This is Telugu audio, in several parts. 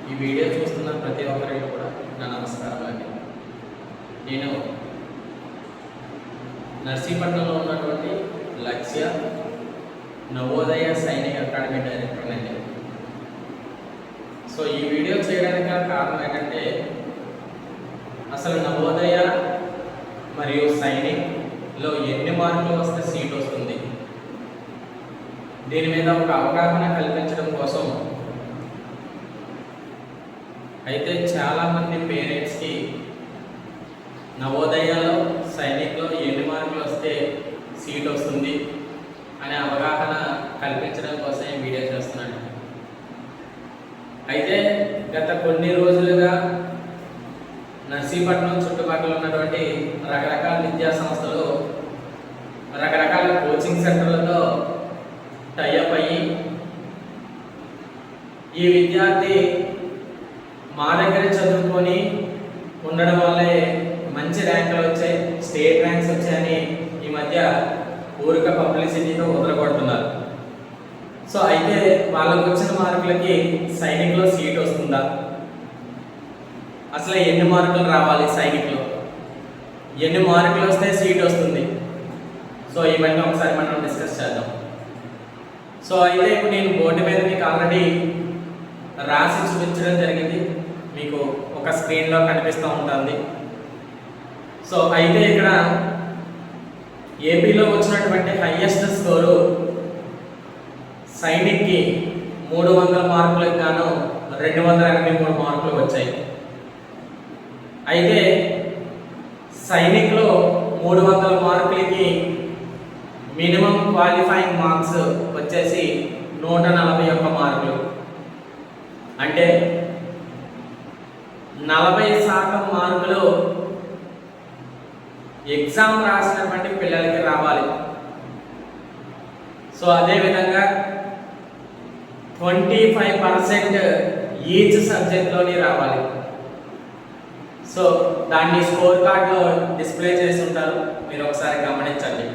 ఈ వీడియో చూస్తున్న ప్రతి ఒక్కరికి కూడా నా నమస్కారాలండి. నేను నర్సీపట్నంలో ఉన్నటువంటి లక్ష్య నవోదయ సైనిక్ అకాడమీ డైరెక్టర్ అండి. సో ఈ వీడియో చేయడానికి కారణం ఏంటంటే అసలు నవోదయ మరియు సైనిక్లో ఎన్ని మార్కులు వస్తే సీట్ వస్తుంది, దీని మీద ఒక అవగాహన కల్పించడం కోసం అయితే చాలామంది పేరెంట్స్కి నవోదయలో సైనిక్లో ఎన్ని మార్కులు వస్తే సీట్ వస్తుంది అనే అవగాహన కల్పించడం కోసం ఈ వీడియో చేస్తున్నాను. అయితే గత కొన్ని రోజులుగా నర్సీపట్నం చుట్టుపక్కల ఉన్నటువంటి రకరకాల విద్యా సంస్థలు రకరకాల కోచింగ్ సెంటర్లతో టైఅప్ అయ్యి ఈ విద్యార్థి మా దగ్గర చదువుకొని ఉండడం వల్లే మంచి ర్యాంకులు వచ్చాయి, స్టేట్ ర్యాంక్స్ వచ్చాయని ఈ మధ్య ఊరిక పబ్లిసిటీతో వదలగొడుతున్నారు. సో అయితే వాళ్ళకు వచ్చిన మార్కులకి సైనిక్లో సీట్ వస్తుందా, అసలు ఎన్ని మార్కులు రావాలి, సైనిక్లో ఎన్ని మార్కులు వస్తే సీట్ వస్తుంది, సో ఇవన్నీ ఒకసారి మనం డిస్కస్ చేద్దాం. సో అయితే ఇప్పుడు నేను బోర్డు మీద మీకు ఆల్రెడీ రాసి చూపించడం జరిగింది, మీకు ఒక స్క్రీన్లో కనిపిస్తూ ఉంటుంది. సో అయితే ఇక్కడ ఏపీలో వచ్చినటువంటి హైయెస్ట్ స్కోరు సైనిక్కి 300 మార్కులకు గాను 283 మార్కులు వచ్చాయి. అయితే సైనిక్లో 300 మార్కులకి మినిమం క్వాలిఫైయింగ్ మార్క్స్ వచ్చేసి 141 మార్కులు, అంటే 40% మార్కులు ఎగ్జామ్ రాసినటువంటి పిల్లలకి రావాలి. సో అదేవిధంగా 25% ఈచ్ సబ్జెక్ట్లోని రావాలి. సో దాన్ని స్కోర్ కార్డ్లో డిస్ప్లే చేసి ఉంటారు, మీరు ఒకసారి గమనించండి.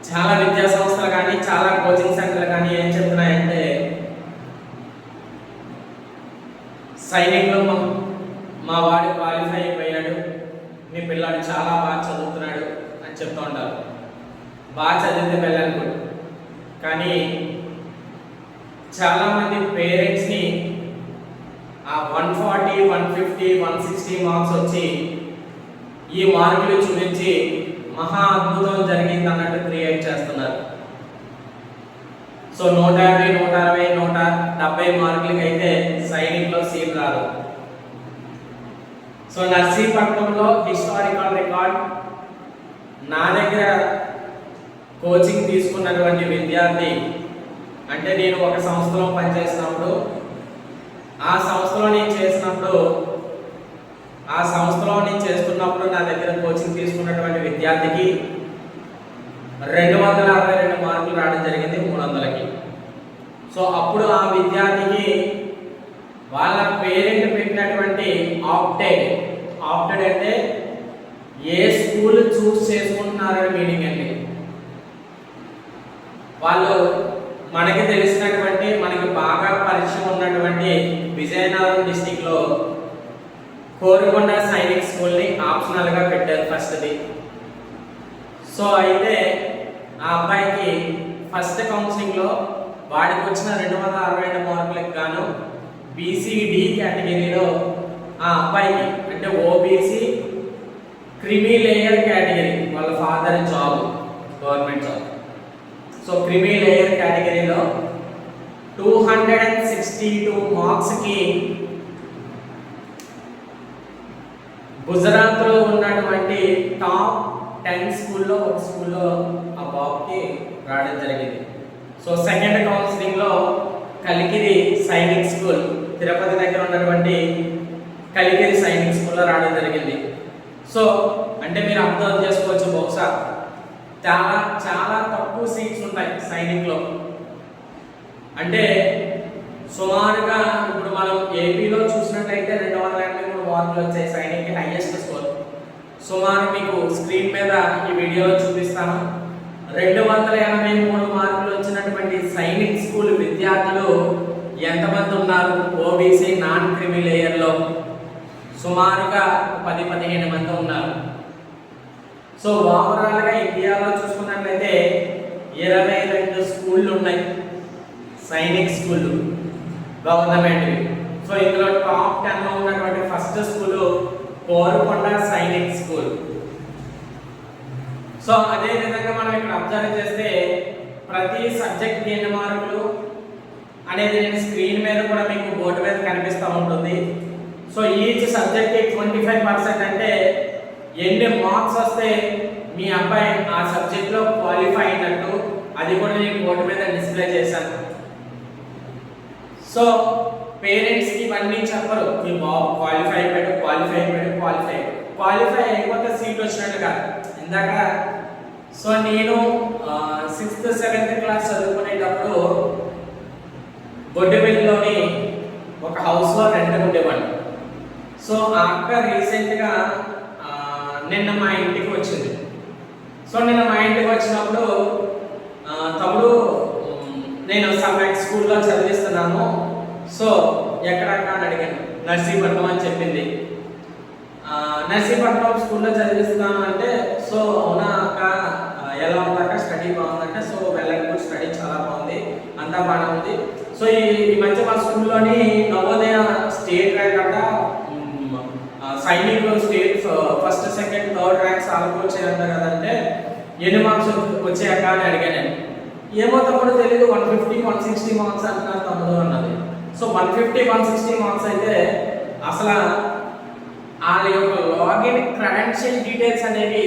చాలా విద్యా సంస్థలు కానీ చాలా కోచింగ్ సెంటర్లు కానీ ఏం చెప్తున్నాయంటే సైనిక్లో మా వాడు క్వాలిఫై అయిపోయాడు, మీ పిల్లాడు చాలా బాగా చదువుతున్నాడు అని చెప్తూ ఉంటారు. బాగా చదివితే వెళ్ళాలి, కానీ చాలామంది పేరెంట్స్ని ఆ 140, 150, 160 మార్క్స్ వచ్చి ఈ మార్కులు చూపించి మహా అద్భుతం జరిగింది అన్నట్టు క్రియేట్ చేస్తున్నారు. సో 150, 160, 170 మార్కులకి అయితే సైనిక్లో సీట్ రాదు. సో నర్సీపట్నంలో హిస్టారికల్ రికార్డ్, నా దగ్గర కోచింగ్ తీసుకున్నటువంటి విద్యార్థి, అంటే నేను ఒక సంస్థలో పనిచేసినప్పుడు ఆ సంస్థలో నేను చేస్తున్నప్పుడు నా దగ్గర కోచింగ్ తీసుకున్నటువంటి విద్యార్థికి 262 మార్కులు రావడం జరిగింది 300కి. సో అప్పుడు ఆ విద్యార్థికి వాళ్ళ పేరెంట్ పెట్టినటువంటి ఆప్టెడ్ అంటే ఏ స్కూల్ చూస్ చేసుకుంటున్నారని మీనింగ్ అండి. వాళ్ళు మనకి తెలిసినటువంటి, మనకి బాగా పరిచయం ఉన్నటువంటి విజయనగరం డిస్టిక్లో కోరుకొండ సైనిక్ స్కూల్ని ఆప్షనల్గా పెట్టారు ఫస్ట్ది. సో అయితే ఆ అబ్బాయికి ఫస్ట్ కౌన్సిలింగ్లో వాడికి వచ్చిన 262 మార్కులకు గాను బీసీడీ కేటగిరీలో ఆ అబ్బాయికి, అంటే ఓబీసీ క్రిమీ లేయర్ కేటగిరీ, వాళ్ళ father job government job, so creamy layer కేటగిరీలో 262 మార్క్స్కి గుజరాత్లో ఉన్నటువంటి టాప్ 10 స్కూల్లో ఒక స్కూల్లో ఆ బాబుకి రావడం జరిగింది. సో సెకండ్ కౌన్సిలింగ్లో కలికిరి సైనిక్ స్కూల్, తిరుపతి దగ్గర ఉన్నటువంటి కలికిరి సైనిక్ స్కూల్లో రావడం జరిగింది. సో అంటే మీరు అర్థం చేసుకోవచ్చు, బహుశా చాలా చాలా తక్కువ సీట్స్ ఉంటాయి సైనిక్లో. అంటే సుమారుగా ఇప్పుడు మనం ఏపీలో చూసినట్లయితే 283 మార్కులు వచ్చాయి సైనిక్కి హైయెస్ట్ స్కోర్. సుమారు మీకు స్క్రీన్ మీద ఈ వీడియోలో చూపిస్తాను. 283 మార్కులు వచ్చినటువంటి సైనిక్ స్కూల్ విద్యార్థులు ఎంతమంది ఉన్నారు ఓబీసీ నాన్ క్రిమి లేయర్లో? సుమారుగా 10-15 మంది ఉన్నారు. సో ఓవరాల్గా ఇండియాలో చూసుకున్నట్లయితే 22 స్కూళ్ళు ఉన్నాయి, సైనిక్ స్కూళ్ళు గవర్నమెంట్వి. సో ఇందులో టాప్ 10లో ఉన్నటువంటి first school Korukonda Sainik school. So అదే విధంగా మనం ఇక్కడ అబ్జర్వ్ చేస్తే ప్రతి సబ్జెక్ట్ ఎన్ని మార్కులు అనేది నేను స్క్రీన్ మీద కూడా మీకు బోర్డు మీద కనిపిస్తూ ఉంటుంది. సో ఈచ్ సబ్జెక్ట్ 25% అంటే ఎన్ని మార్క్స్ వస్తే మీ అబ్బాయి ఆ సబ్జెక్ట్లో క్వాలిఫై అయినట్టు, అది కూడా నేను బోర్డు మీద డిస్ప్లే చేశాను. సో పేరెంట్స్కి ఇవన్నీ చెప్పరు, మీ బాబు క్వాలిఫై అయిపోతే సీట్ వచ్చినట్టు కాదు. ఇందాక సో నేను 6th 7th క్లాస్ చదువుకునేటప్పుడు బొడ్డుపల్లిలోని ఒక హౌస్లో రెంట్ ఉండేవాడిని. సో ఆ అక్క రీసెంట్గా నిన్న మా ఇంటికి వచ్చింది. సో నిన్న మా ఇంటికి వచ్చినప్పుడు తమ్ముడు నేను సబ్జెక్ట్ స్కూల్లో చదివిస్తున్నాను, సో ఎక్కడక్క అని అడిగాను. నర్సీపట్నం అని చెప్పింది. నర్సీపట్నం స్కూల్లో చదివిస్తున్నాను అంటే, సో అవునా అక్క, ఎలా ఉందాక స్టడీ బాగుందంటే, సో వెళ్ళండి, స్టడీ చాలా బాగుంది, అంతా బాగానే ఉంది. సో ఈ మధ్య మా స్కూల్లోని నవోదయ స్టేట్ ర్యాంక్ అంట, Sainik state first second third ranks ఆల్కో వచ్చాయంట కదంటే, ఎన్ని మార్క్స్ వచ్చాయక్క అని అడిగాను నేను. ఏమో తమ్ముడు తెలీదు, 150-160 మార్క్స్ అంటున్నారు తమ్ముడు అన్నది. సో 150-160 మార్క్స్ అయితే అసలు వాళ్ళ యొక్క లాగిన్ క్రెడెన్షియల్ డీటెయిల్స్ అనేవి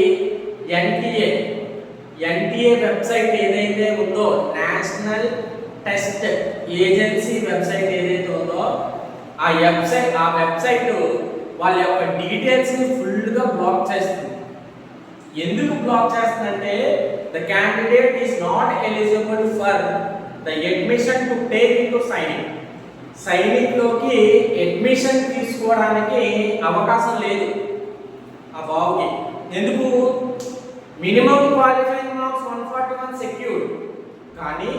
ఎన్టీఏ వెబ్సైట్ ఏదైతే ఉందో, నేషనల్ టెస్ట్ ఏజెన్సీ వెబ్సైట్ ఏదైతే ఉందో ఆ వెబ్సైట్ వాళ్ళ యొక్క డీటెయిల్స్ని ఫుల్గా బ్లాక్ చేస్తుంది. ఎందుకు బ్లాక్ చేస్తుందంటే, the candidate is not eligible for the admission to take into సైనిక్లోకి అడ్మిషన్ తీసుకోవడానికి అవకాశం లేదు ఆ బాబుకి. ఎందుకు? మినిమం క్వాలిఫైయింగ్ మార్క్స్ 141 సెక్యూర్డ్, కానీ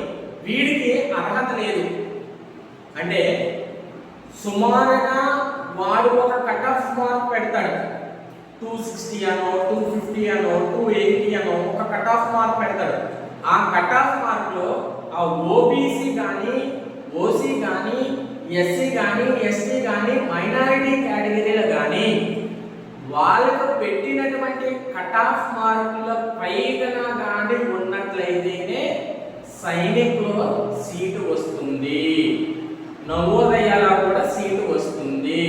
వీడికి అర్హత లేదు. అంటే సుమారుగా వాడు ఒక కట్ ఆఫ్ మార్క్ పెడతాడు, 260 అనో 250 అనో 280 అనో ఒక కట్ ఆఫ్ మార్క్ పెడతాడు. ఆ కట్ ఆఫ్ మార్క్లో ఆ ఓబీసీ కానీ, ఓసీ కానీ, ఎస్సీ కానీ, ఎస్టీ కానీ, మైనారిటీ కేటగిరీలు కానీ వాళ్ళకు పెట్టినటువంటి కట్ ఆఫ్ మార్కుల పైగా కానీ ఉన్నట్లయితేనే సైనిక్లో సీటు వస్తుంది, నవోదయాలో కూడా సీటు వస్తుంది.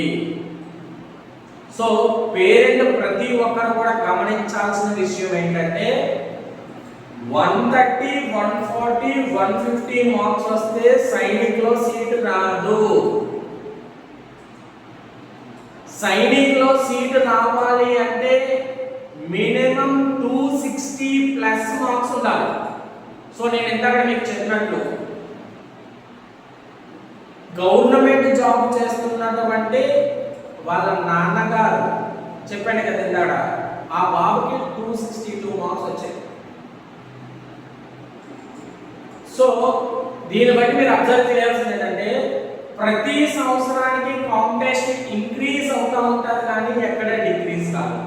సో పేరెంట్ ప్రతి ఒక్కరు కూడా గమనించాల్సిన విషయం ఏంటంటే, 130, 140, 150 మార్క్స్ వస్తే సైనిక్లో సీటు రాదు. సైనిక్లో సీటు రావాలి అంటే మినిమం 260+ మార్క్స్ ఉండాలి. సో నేను ఇందాక మీకు చెప్పినట్లు గవర్నమెంట్ జాబ్ చేస్తున్నటువంటి వాళ్ళ నాన్నగారు చెప్పాను కదా ఇందాక, ఆ బాబుకి 262 మార్క్స్ వచ్చాయి. సో దీన్ని బట్టి మీరు అబ్జర్వ్ చేయాల్సింది ఏంటంటే, ప్రతి సంవత్సరానికి కాంపిటీషన్ ఇంక్రీజ్ అవుతూ ఉంటుంది కానీ ఎక్కడ డిక్రీజ్ కాదు.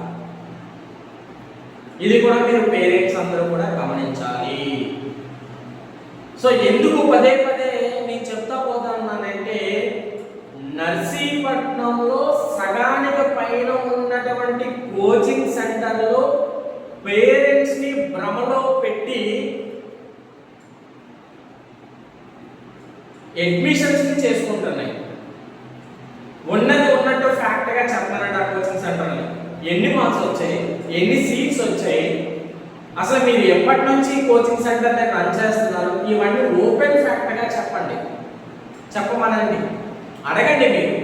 ఇది కూడా మీరు పేరెంట్స్ అందరూ కూడా గమనించాలి. సో ఎందుకు పదే నేను చెప్తా పోతానంటే, నర్సీపట్నంలో సగానికి పైన ఉన్నటువంటి కోచింగ్ సెంటర్లో పేరెంట్స్ ని భ్రమలో పెట్టి అడ్మిషన్స్ ని చేసుకుంటున్నాయి. ఉన్నట్టు ఫ్యాక్ట్ గా చెప్పాలంటే ఆ కోచింగ్ సెంటర్లో ఎన్ని మార్క్స్ వచ్చాయి, ఎన్ని సీట్స్ వచ్చాయి, అసలు మీరు ఎప్పటి నుంచి కోచింగ్ సెంటర్ దగ్గర రన్ చేస్తున్నారు, ఇవన్నీ ఓపెన్ ఫ్యాక్ట్ గా చెప్పండి, చెప్పమనండి, అడగండి మీరు.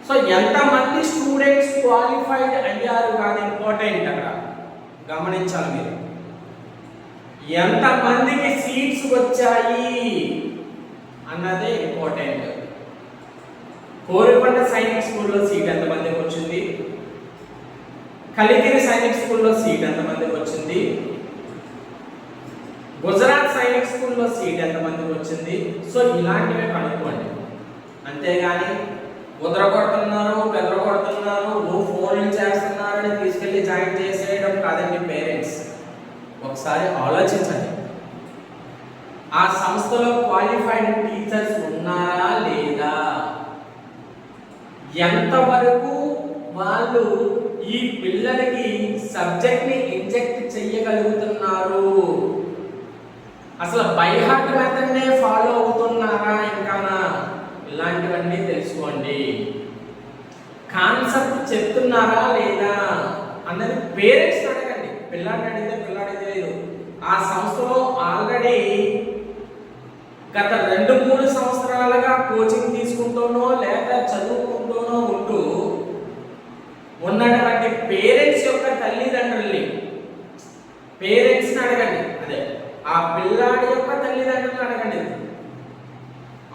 సో ఎంతమంది స్టూడెంట్స్ క్వాలిఫైడ్ అయ్యారు కాదు ఇంపార్టెంట్, అక్కడ గమనించాలి మీరు. ఎంతమందికి సీట్స్ వచ్చాయి అన్నదే ఇంపార్టెంట్. కోరుకొండ సైనిక్ స్కూల్లో సీట్ ఎంతమందికి వచ్చింది, కలికిరి సైనిక్ స్కూల్లో సీట్ ఎంతమందికి వచ్చింది, గుజరాత్ సైనిక్ స్కూల్లో సీట్ ఎంతమందికి వచ్చింది? సో ఇలాంటివే కనుక్కోండి. అంతేగాని బెదరగొడుతున్నారు ఫోన్లు చేస్తున్నారని తీసుకెళ్లి జాయిన్ చేసేయడం కాదండి. పేరెంట్స్ ఒకసారి ఆలోచించండి, ఆ సంస్థలో క్వాలిఫైడ్ టీచర్స్ ఉన్నారా లేదా, ఎంతవరకు వాళ్ళు ఈ పిల్లలకి సబ్జెక్ట్ ని ఇంజెక్ట్ చేయగలుగుతున్నారు, అసలు బై హార్ట్ మెథడ్ నే ఫాలో అవుతున్నారా ఇంకా, ఇలాంటివన్నీ తెలుసుకోండి. కాన్సెప్ట్ చెప్తున్నారా లేదా అన్నది పేరెంట్స్ అడగండి. పిల్లాడిని అడిగితే పిల్లాడికి తెలియదు. ఆ సంస్థలో ఆల్రెడీ గత 2-3 సంవత్సరాలుగా కోచింగ్ తీసుకుంటూనో లేక చదువుకుంటూనో ఉంటూ ఉన్నటువంటి పేరెంట్స్ యొక్క తల్లిదండ్రుల్ని అడగండి. అదే ఆ పిల్లాడి యొక్క తల్లిదండ్రులను అడగండి.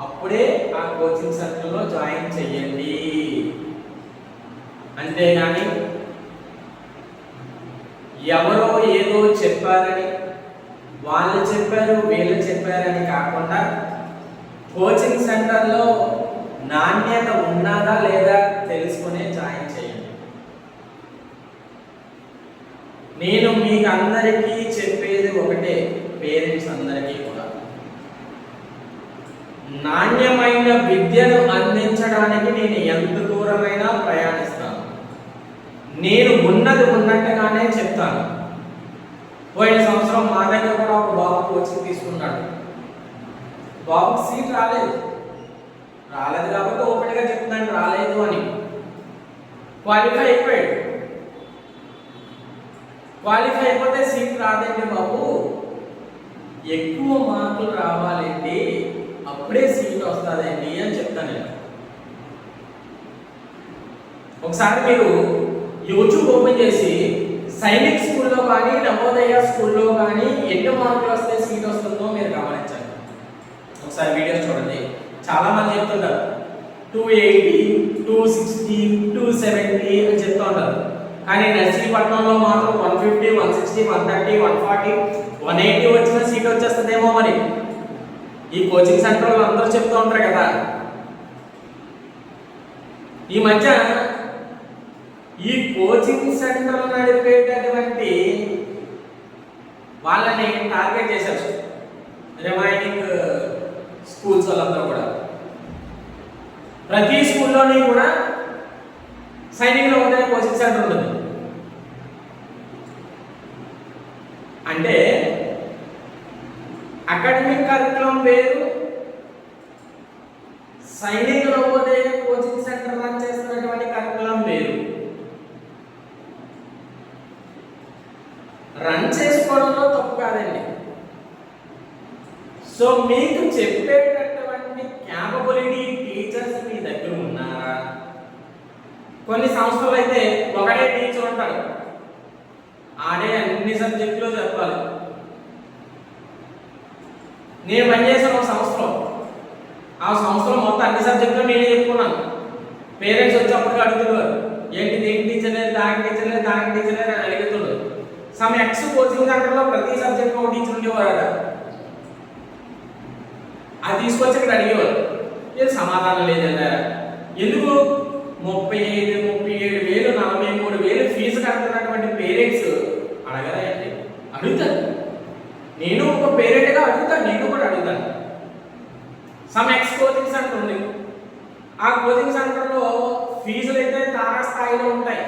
అప్పుడే ఆ కోచింగ్ సెంటర్లో జాయిన్ చెయ్యండి. అంతేగాని ఎవరో ఏదో చెప్పారని, వాళ్ళు చెప్పారు వీళ్ళు చెప్పారని కాకుండా కోచింగ్ సెంటర్లో నాణ్యత ఉన్నదా లేదా తెలుసుకునే జాయిన్ చేయండి. నేను మీకు అందరికీ చెప్పేది ఒకటే, పేరెంట్స్ అందరికీ కూడా నాణ్యమైన విద్యను అందించడానికి నేను ఎంత దూరమైనా ప్రయాణిస్తాను. నేను ఉన్నది ఉన్నట్టుగానే చెప్తాను. పోయిన సంవత్సరం మా దగ్గర కూడా ఒక బాబు కోచింగ్ తీసుకున్నాడు. బాబుకి సీట్ రాలేదు కాబట్టి ఓపెన్ గా చెప్తున్నాను రాలేదు అని. క్వాలిఫై అయిపోతే సీట్ రాదండి బాబు, ఎక్కువ మార్కులు రావాలండి, అప్పుడే సీట్ వస్తుందండి అని చెప్తాను నేను. ఒకసారి మీరు యూట్యూబ్ ఓపెన్ చేసి సైనిక్ స్కూల్లో కానీ నవోదయ స్కూల్లో కానీ ఎన్ని మార్కులు వస్తే సీట్ వస్తుందో మీరు గమనించండి. ఒకసారి వీడియోస్ చూడండి. చాలా మంది చెప్తుంటారు 280, 260, 270 అని చెప్తూ ఉంటారు. కానీ నర్సీపట్నంలో మాత్రం 150, 160, 130, 140, 180 వచ్చిన సీట్ వచ్చేస్తుందేమో మరి. ఈ కోచింగ్ సెంటర్లో అందరూ చెప్తూ ఉంటారు కదా. ఈ మధ్య ఈ కోచింగ్ సెంటర్ నడిపేటటువంటి వాళ్ళని టార్గెట్ చేశారు రిమైనింగ్ స్కూల్స్ వాళ్ళందరూ కూడా. ప్రతి స్కూల్లోని కూడా సైనిక్ నవోదయ కోచింగ్ సెంటర్ ఉంటుంది. అంటే అకాడమిక్ కరికులం వేరు, Sainik Navodaya coaching centre run చేస్తున్నటువంటి కరికులం వేరు. రన్ చేసుకోవడంలో తప్పు కాదండి. సో మీకు చెప్పేటటువంటి క్యాపబిలిటీ టీచర్స్ మీ దగ్గర ఉన్నారా? కొన్ని సంస్థలు అయితే ఒకటే టీచర్ ఉంటాడు, ఆడే అన్ని సబ్జెక్టులో చెప్పాలి. నేను పనిచేసాను ఒక సంస్థలో, ఆ సంస్థలో మొత్తం అన్ని సబ్జెక్టులు నేనే చెప్పుకున్నాను. పేరెంట్స్ వచ్చి అప్పటికి అడుగుతున్నారు, ఏంటి దేనికి టీచర్ లేదు, దానికి టీచర్ లేదు, దానికి టీచర్ లేదు అని అడుగుతున్నారు. సమ్ ఎక్స్ కోచింగ్ సెంటర్లో ప్రతి సబ్జెక్ట్ ఒక టీచర్ ఉండేవారట. అది తీసుకొచ్చి ఇక్కడ అడిగేవారు, ఇది సమాధానం లేదన్నారా. ఎందుకు 35, 37 వేలు, 43 వేలు ఫీజు కడుతున్నటువంటి పేరెంట్స్ అడగరా అంటే అడుగుతారు. నేను ఒక పేరెంట్గా అడుగుతాను, నేను కూడా అడుగుతాను. సమ్ ఎక్స్ కోచింగ్ సెంటర్ ఉంది, ఆ కోచింగ్ సెంటర్లో ఫీజులు అయితే తారాస్థాయిలో ఉంటాయి.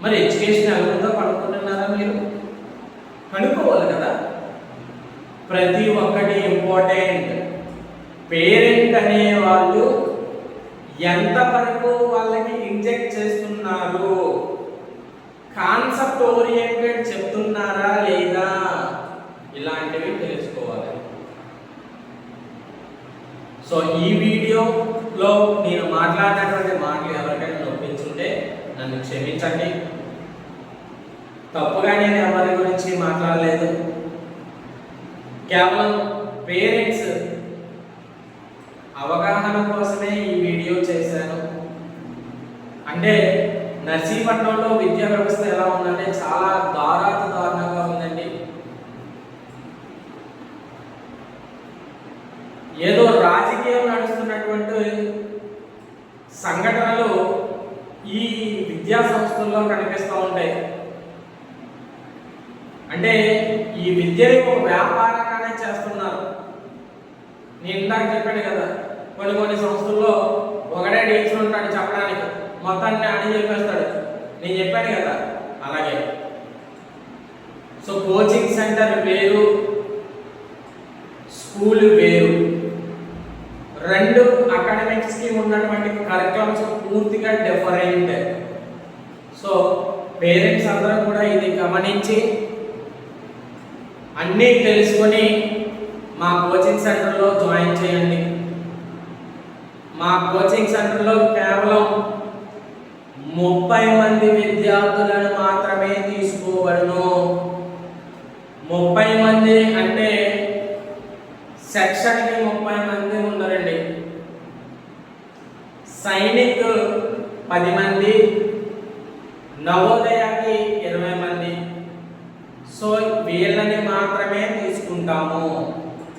మరి ఎడ్యుకేషన్ ఎలా ఉందో కనుక్కుంటున్నారా మీరు? కనుక్కోవాలి కదా. ప్రతి ఒక్కటి ఇంపార్టెంట్. పేరెంట్ అనే వాళ్ళు ఎంతవరకు వాళ్ళకి ఇంజెక్ట్ చేస్తున్నారు, కాన్సెప్ట్ ఓరియంటెడ్ చెప్తున్నారా లేదా, ఇలాంటివి తెలుసుకోవాలి. సో ఈ వీడియోలో నేను మాట్లాడినటువంటి మాటలు ఎవరికైనా నొప్పించుంటే నన్ను క్షమించండి. తప్పుగా నేను ఎవరి గురించి మాట్లాడలేదు. కేవలం పేరెంట్స్ అవగాహన కోసమే ఈ వీడియో చేశాను. అంటే నర్సీపట్నంలో విద్యా వ్యవస్థ ఎలా ఉందంటే చాలా దారుణంగా ఉందండి. ఏదో రాజకీయం నడుస్తున్నటువంటి సంఘటనలు ఈ విద్యా సంస్థల్లో కనిపిస్తూ ఉంటాయి. అంటే ఈ విద్యని ఒక వ్యాపారంగానే చేస్తున్నారు. నేను ఇందాక చెప్పాను కదా, కొన్ని సంస్థల్లో ఒకటే టీచర్ ఉంటాడు చెప్పడానికి, మొత్తాన్ని అని చెప్పేస్తాడు. నేను చెప్పాను కదా అలాగే. సో కోచింగ్ సెంటర్ వేరు, స్కూల్ వేరు. రెండు అకాడమిక్స్ కి ఉన్నటువంటి కరిక్యులమ్స్ పూర్తిగా డిఫరెంట్. సో పేరెంట్స్ అందరూ కూడా ఇది గమనించి అన్నీ తెలుసుకొని మా కోచింగ్ సెంటర్లో జాయిన్ చేయండి. మా కోచింగ్ సెంటర్లో కేవలం 30 మంది విద్యార్థులను మాత్రమే తీసుకోవలను. 30 మంది అంటే సెక్షన్కి 30 మంది ఉండరండి. సైనిక్ 10 మంది, నవోదయకి 20 మంది. సో వీళ్ళని మాత్రమే తీసుకుంటాము,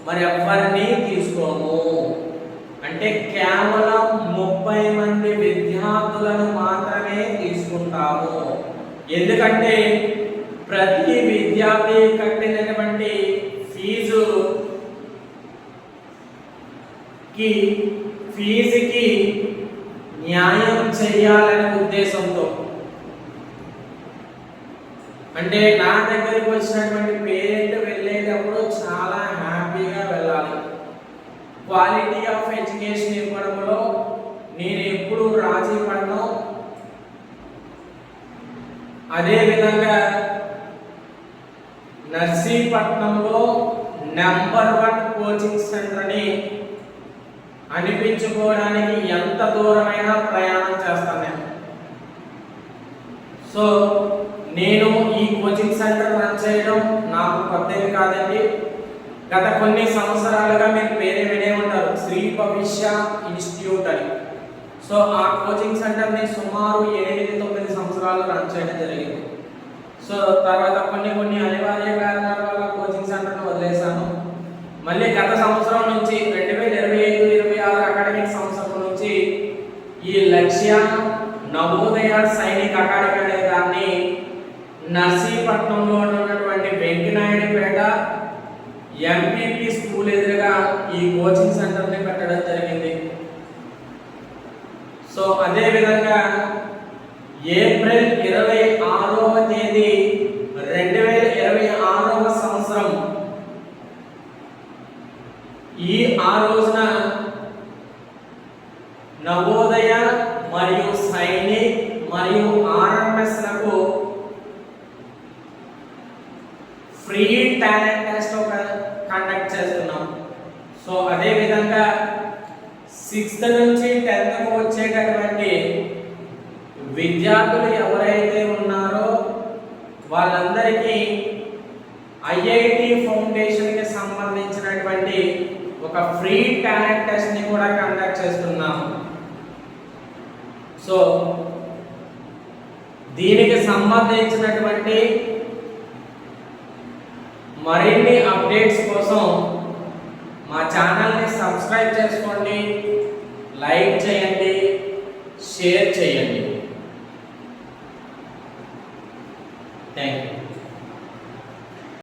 మరి ఎవరిని తీసుకోము. అంటే కేవలం 30 మంది విద్యార్థులను మాత్రమే తీసుకుంటాము. ఎందుకంటే ప్రతి విద్యార్థి కట్టినటువంటి ఫీజుకి న్యాయం చేయాలనే ఉద్దేశంతో, అంటే నా దగ్గరికి వచ్చినటువంటి పేరెంట్ వెళ్ళేటప్పుడు చాలా హ్యాపీగా వెళ్ళాలి. క్వాలిటీ ఆఫ్ ఎడ్యుకేషన్ ఇవ్వడంలో నేను ఎప్పుడు రాజీ పడను. అదేవిధంగా నర్సీపట్నంలో నెంబర్ 1 కోచింగ్ సెంటర్ని అనిపించుకోవడానికి ఎంత దూరమైనా ప్రయాణం చేస్తాను నేను. సో నేను ఈ కోచింగ్ సెంటర్ రన్ చేయడం నాకు కొత్తది కాదండి. గత కొన్ని సంవత్సరాలుగా మీరు పేరే వినే ఉంటారు, శ్రీ భవిష్య ఇన్స్టిట్యూట్ అని. సో ఆ కోచింగ్ సెంటర్ని సుమారు 8-9 సంవత్సరాలు రన్ చేయడం జరిగింది. సో తర్వాత కొన్ని అనివార్య కారణాల వల్ల కోచింగ్ సెంటర్ని వదిలేశాను. మళ్ళీ గత సంవత్సరం నుంచి 2025-26 అకాడమిక్ సంవత్సరం నుంచి ఈ లక్ష్య నవోదయ సైనిక్ అకాడమీ అనే దాన్ని నర్సీపట్నంలో ఉన్నటువంటి వెంకనాయుడుపేట ఎంపీపీ స్కూల్ ఎదురుగా ఈ కోచింగ్ సెంటర్ని పెట్టడం జరిగింది. సో అదేవిధంగా ఏప్రిల్ 26వ తేదీ 2026వ సంవత్సరం ఆ రోజున నవోదయ మరియు సైనిక్ మరియు ఆర్ఎంఎస్లకు ఫ్రీ టాలెంట్ టెస్ట్ కండక్ట్ చేస్తున్నాం. సో అదేవిధంగా 6th నుంచి 10th వచ్చేటటువంటి విద్యార్థులు ఎవరైతే ఉన్నారో వాళ్ళందరికీ ఐఐటి ఫౌండేషన్కి సంబంధించినటువంటి ఒక ఫ్రీ టాలెంట్ టెస్ట్ని కూడా కండక్ట్ చేస్తున్నాం. సో దీనికి సంబంధించినటువంటి మరిన్ని అప్డేట్స్ కోసం మా ఛానల్ని సబ్స్క్రైబ్ చేసుకోండి, లైక్ చేయండి, షేర్ చేయండి.